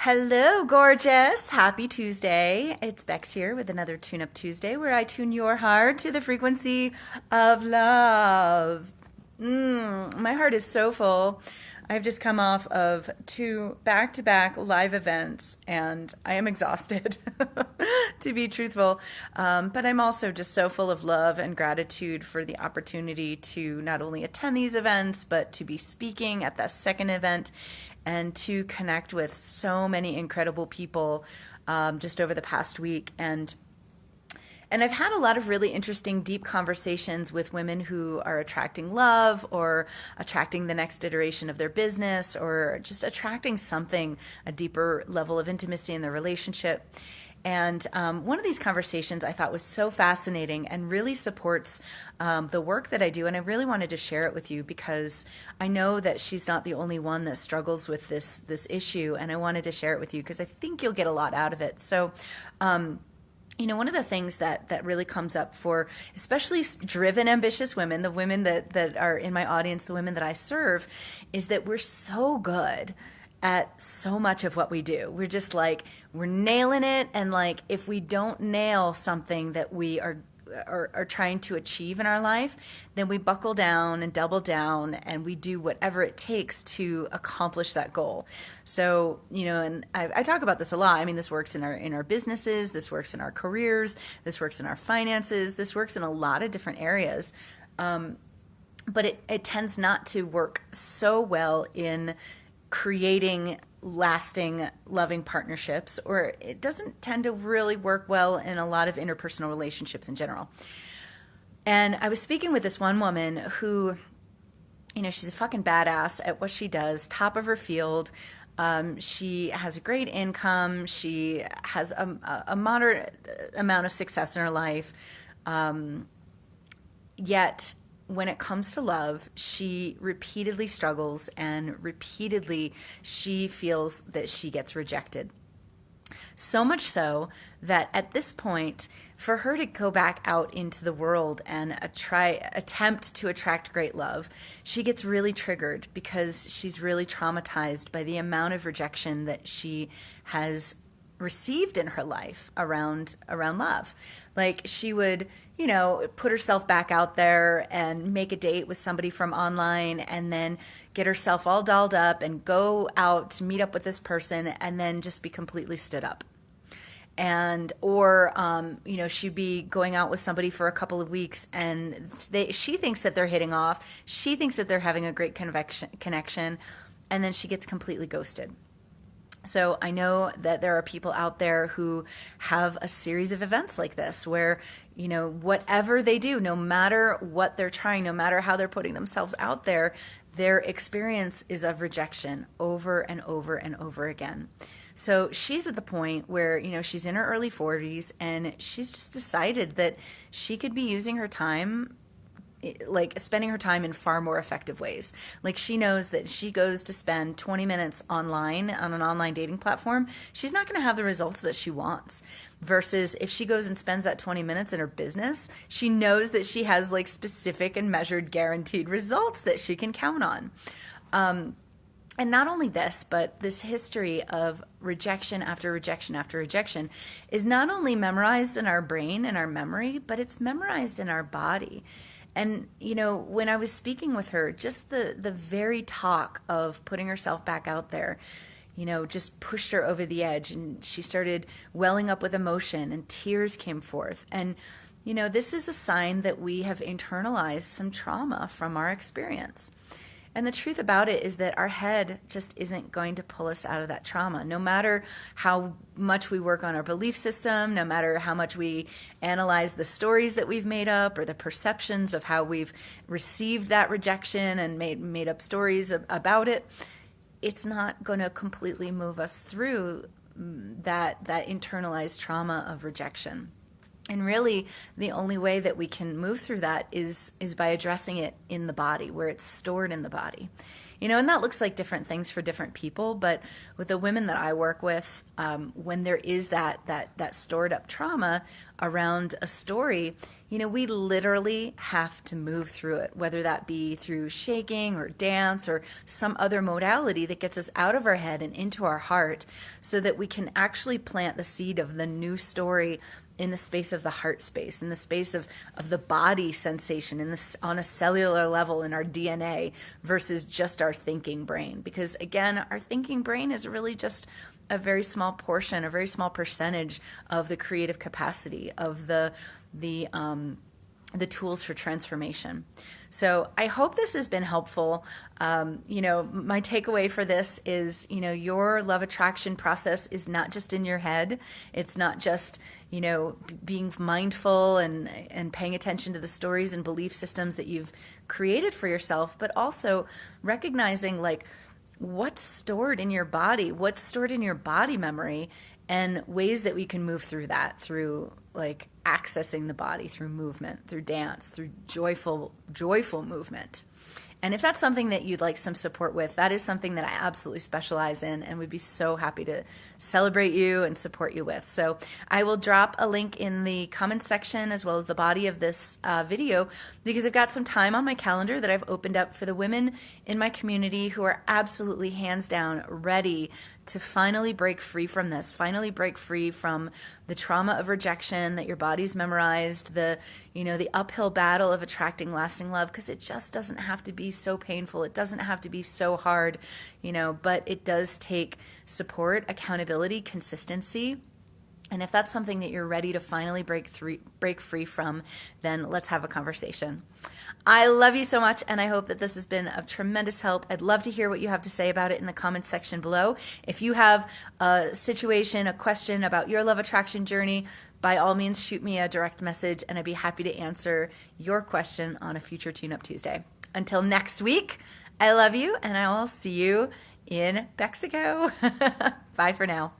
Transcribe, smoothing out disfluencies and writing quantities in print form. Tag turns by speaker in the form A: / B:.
A: Hello, gorgeous. Happy Tuesday. It's Bex here with another Tune Up Tuesday where I tune your heart to the frequency of love. My heart is so full. I've just come off of two back-to-back live events and I am exhausted, to be truthful. But I'm also just so full of love and gratitude for the opportunity to not only attend these events, but to be speaking at the second event and to connect with so many incredible people just over the past week. And I've had a lot of really interesting, deep conversations with women who are attracting love or attracting the next iteration of their business or just attracting something, a deeper level of intimacy in their relationship. And one of these conversations I thought was so fascinating and really supports the work that I do. And I really wanted to share it with you because I know that she's not the only one that struggles with this issue. And I wanted to share it with you because I think you'll get a lot out of it. So, one of the things that really comes up for especially driven, ambitious women, the women that are in my audience, the women that I serve, is that we're so good at so much of what we do. We're just like, we're nailing it. And like, if we don't nail something that we are trying to achieve in our life, then we buckle down and double down and we do whatever it takes to accomplish that goal. So, and I talk about this a lot. I mean, this works in our businesses, this works in our careers, this works in our finances, this works in a lot of different areas. But it tends not to work so well in creating lasting, loving partnerships, or it doesn't tend to really work well in a lot of interpersonal relationships in general. And I was speaking with this one woman who, she's a fucking badass at what she does, top of her field. She has a great income. She has a moderate amount of success in her life. Yet when it comes to love, she repeatedly struggles and repeatedly she feels that she gets rejected. So much so that at this point, for her to go back out into the world and attempt to attract great love, she gets really triggered because she's really traumatized by the amount of rejection that she has received in her life around love. Like she would, put herself back out there and make a date with somebody from online and then get herself all dolled up and go out to meet up with this person and then just be completely stood up. Or she'd be going out with somebody for a couple of weeks and she thinks that they're hitting off. She thinks that they're having a great connection, and then she gets completely ghosted. So I know that there are people out there who have a series of events like this where, whatever they do, no matter what they're trying, no matter how they're putting themselves out there, their experience is of rejection over and over and over again. So she's at the point where, she's in her early 40s and she's just decided that she could be using her time, like spending her time in far more effective ways. Like she knows that she goes to spend 20 minutes online on an online dating platform, she's not going to have the results that she wants. Versus if she goes and spends that 20 minutes in her business, she knows that she has like specific and measured guaranteed results that she can count on. And not only this, but this history of rejection after rejection after rejection is not only memorized in our brain and our memory, but it's memorized in our body. And, when I was speaking with her, just the very talk of putting herself back out there, just pushed her over the edge and she started welling up with emotion and tears came forth. And, this is a sign that we have internalized some trauma from our experience. And the truth about it is that our head just isn't going to pull us out of that trauma. No matter how much we work on our belief system, no matter how much we analyze the stories that we've made up or the perceptions of how we've received that rejection and made up stories about it, it's not going to completely move us through that internalized trauma of rejection. And really, the only way that we can move through that is by addressing it in the body, where it's stored in the body. And that looks like different things for different people. But with the women that I work with, when there is that stored up trauma around a story, we literally have to move through it, whether that be through shaking or dance or some other modality that gets us out of our head and into our heart, so that we can actually plant the seed of the new story in the space of the heart space, in the space of the body sensation, on a cellular level in our DNA, versus just our thinking brain. Because again, our thinking brain is really just a very small portion, a very small percentage of the creative capacity of the tools for transformation. So I hope this has been helpful. My takeaway for this is, your love attraction process is not just in your head. It's not just, being mindful and paying attention to the stories and belief systems that you've created for yourself, but also recognizing what's stored in your body, what's stored in your body memory, and ways that we can move through that through accessing the body, through movement, through dance, through joyful movement. And if that's something that you'd like some support with, that is something that I absolutely specialize in and would be so happy to celebrate you and support you with. So I will drop a link in the comments section as well as the body of this video, because I've got some time on my calendar that I've opened up for the women in my community who are absolutely hands down ready to finally break free from this, finally break free from the trauma of rejection that your body's memorized, the uphill battle of attracting lasting love, because it just doesn't have to be so painful. It doesn't have to be so hard, but it does take support, accountability, consistency. And if that's something that you're ready to finally break free from, then let's have a conversation. I love you so much, and I hope that this has been of tremendous help. I'd love to hear what you have to say about it in the comments section below. If you have a situation, a question about your love attraction journey, by all means, shoot me a direct message, and I'd be happy to answer your question on a future Tune-Up Tuesday. Until next week, I love you, and I will see you in Mexico. Bye for now.